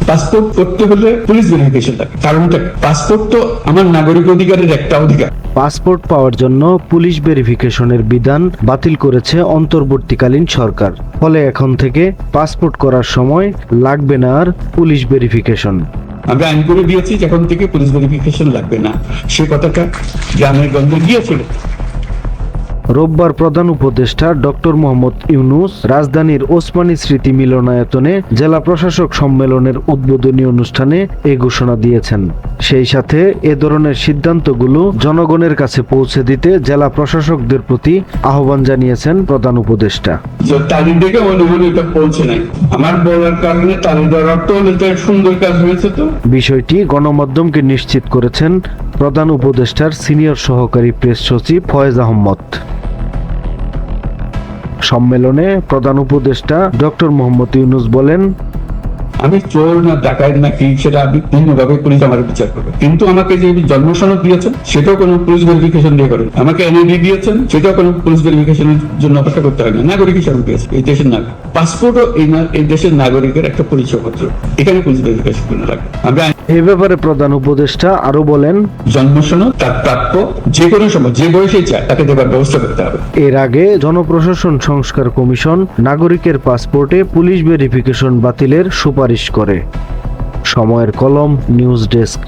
Passport করতে হলে police verification লাগে। কারণটা পাসপোর্ট তো আমার নাগরিক অধিকারের একটা অধিকার। পাসপোর্ট পাওয়ার জন্য পুলিশ ভেরিফিকেশনের বিধান বাতিল করেছে অন্তর্বর্তীকালীন সরকার। ফলে এখন থেকে পাসপোর্ট করার সময় লাগবে না আর পুলিশ ভেরিফিকেশন। আমরা আইন করে দিয়েছি যখন থেকে পুলিশ ভেরিফিকেশন লাগবে না, সে কথাটা গ্রামের গঞ্জে গিয়েছিল। রোববার প্রধান উপদেষ্টা ডক্টর মোহাম্মদ ইউনূস রাজধানীর ওসমানী স্মৃতি মিলনায়তনে জেলা প্রশাসক সম্মেলনের উদ্বোধনী অনুষ্ঠানে এই ঘোষণা দিয়েছেন। সেই সাথে এ ধরনের সিদ্ধান্তগুলো জনগণের কাছে পৌঁছে দিতে জেলা প্রশাসকদের প্রতি আহ্বান জানিয়েছেন প্রধান উপদেষ্টা। তারিখ দেখে মনে হলো এটা পৌঁছে নাই, আমার বলার কারণে তারিখ দেওয়ার অর্থ হলে তো সুন্দর কাজ হয়েছে। তো বিষয়টি গণমাধ্যমকে নিশ্চিত করেছেন প্রধান উপদেষ্টার সিনিয়র সহকারী প্রেস সচিব ফয়েজ আহমদ। সম্মেলনে প্রধান উপদেষ্টা ডক্টর মোহাম্মদ ইউনূস বলেন, আমি চোর না ডাকাত না কি সেটা আমি ভিন্নভাবে পুলিশ আমার বিচার করবে, কিন্তু আমাকে যে জন্ম সনদ দিয়েছেন সেটাও কোনো পুলিশ ভেরিফিকেশন দিয়ে করেন, আমাকে এনআইডি দিয়েছেন সেটাও কোনো পুলিশ ভেরিফিকেশনের জন্য অপেক্ষা করতে হয় না। নাগরিক হিসাবে পেয়েছে এই দেশের নাগরিক, পাসপোর্টও এই দেশের নাগরিকের একটা পরিচয়পত্র, এখানে পুলিশ ভেরিফিকেশন করে লাগে। আমরা এ ব্যাপারে প্রধান উপদেষ্টা আরো বলেন, জন্ম সনদ তার প্রাপ্য যে কোনো সময় যে বয়সে চায় তাকে দেবার ব্যবস্থা করতে হবে। এর আগে জনপ্রশাসন সংস্কার কমিশন নাগরিকের পাসপোর্টে পুলিশ ভেরিফিকেশন বাতিলের সুপারিশ করে। সময়ের কলম, নিউজ ডেস্ক।